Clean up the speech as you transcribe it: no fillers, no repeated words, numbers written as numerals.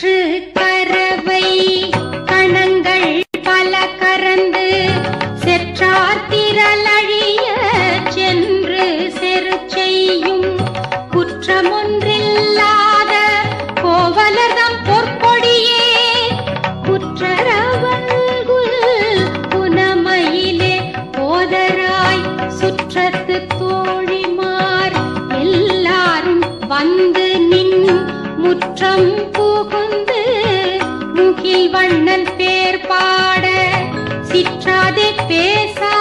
கற்று கரவை கணங்கள் பல கறந்து செற்றார் திரளழிய சென்று செரு செய்யும் குற்றமொன்றில்லாத கோவலர்தம் பொற்கொடியே குற்றரவல்குல் புனமையிலே போதராய் சுற்றத்து தோழிமார் எல்லாரும் வந்து நின் முற்றம் புகுந்து முகில் வண்ணன் பேர் பாட சிற்றாதே பேசா